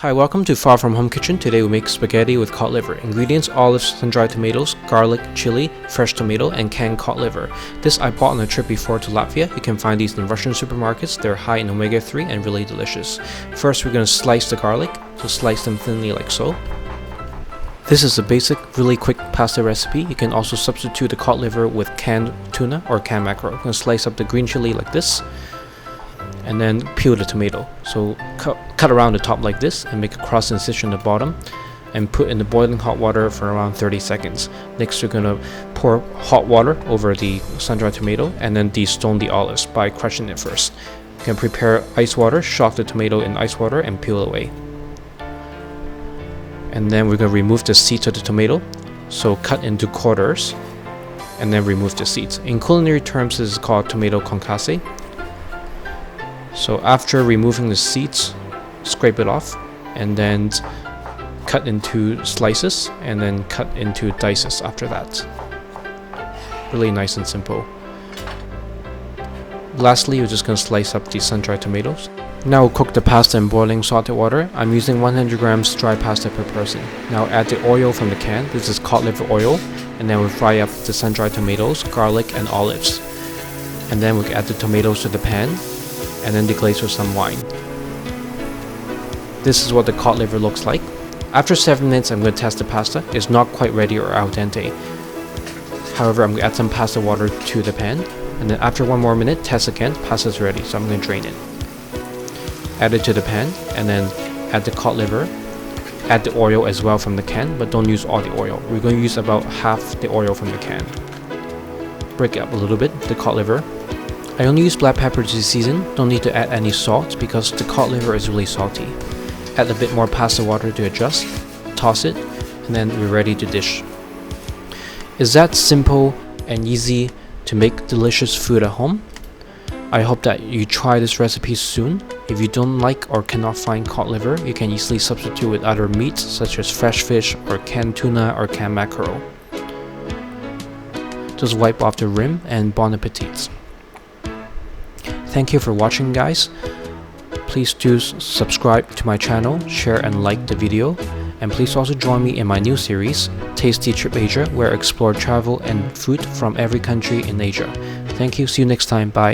Hi, welcome to Far From Home Kitchen. Today we make spaghetti with cod liver. Ingredients: olives, sun-dried tomatoes, garlic, chili, fresh tomato, and canned cod liver. This I bought on a trip before to Latvia. You can find these in Russian supermarkets. They're high in omega-3 and really delicious. First, we're going to slice the garlic. So slice them thinly like so. This is a basic, really quick pasta recipe. You can also substitute the cod liver with canned tuna or canned mackerel. I'm going to slice up the green chili like this. And then peel the tomato. So cut around the top like this and make a cross incision at the bottom and put in the boiling hot water for around 30 seconds. Next, you're gonna pour hot water over the sun-dried tomato and then de-stone the olives by crushing it first. You can prepare ice water, shock the tomato in ice water and peel away. And then we're gonna remove the seeds of the tomato. So cut into quarters and then remove the seeds. In culinary terms, this is called tomato concasse. So after removing the seeds, scrape it off and then cut into slices and then cut into dices after that. Really nice and simple. Lastly, you're just going to slice up the sun-dried tomatoes. Now we'll cook the pasta in boiling salted water. I'm using 100 grams dry pasta per person. Now add the oil from the can. This is cod liver oil. And then we'll fry up the sun-dried tomatoes, garlic, and olives. And then we'll add the tomatoes to the pan and then deglaze with some wine. This is what the cod liver looks like. After 7 minutes, I'm going to test the pasta. It's not quite ready or al dente. However, I'm going to add some pasta water to the pan, and then after 1 more minute, test again. Pasta's ready, so I'm going to drain it. Add it to the pan, and then add the cod liver. Add the oil as well from the can, but don't use all the oil. We're going to use about half the oil from the can. Break it up a little bit, the cod liver. I only use black pepper to season, don't need to add any salt because the cod liver is really salty. Add a bit more pasta water to adjust, toss it, and then we're ready to dish. It's that simple and easy to make delicious food at home. I hope that you try this recipe soon. If you don't like or cannot find cod liver, you can easily substitute with other meats such as fresh fish or canned tuna or canned mackerel. Just wipe off the rim and bon appetit. Thank you for watching, guys. Please do subscribe to my channel, share and like the video, and please also join me in my new series, Tasty Trip Asia, where I explore travel and food from every country in Asia. Thank you, see you next time, bye.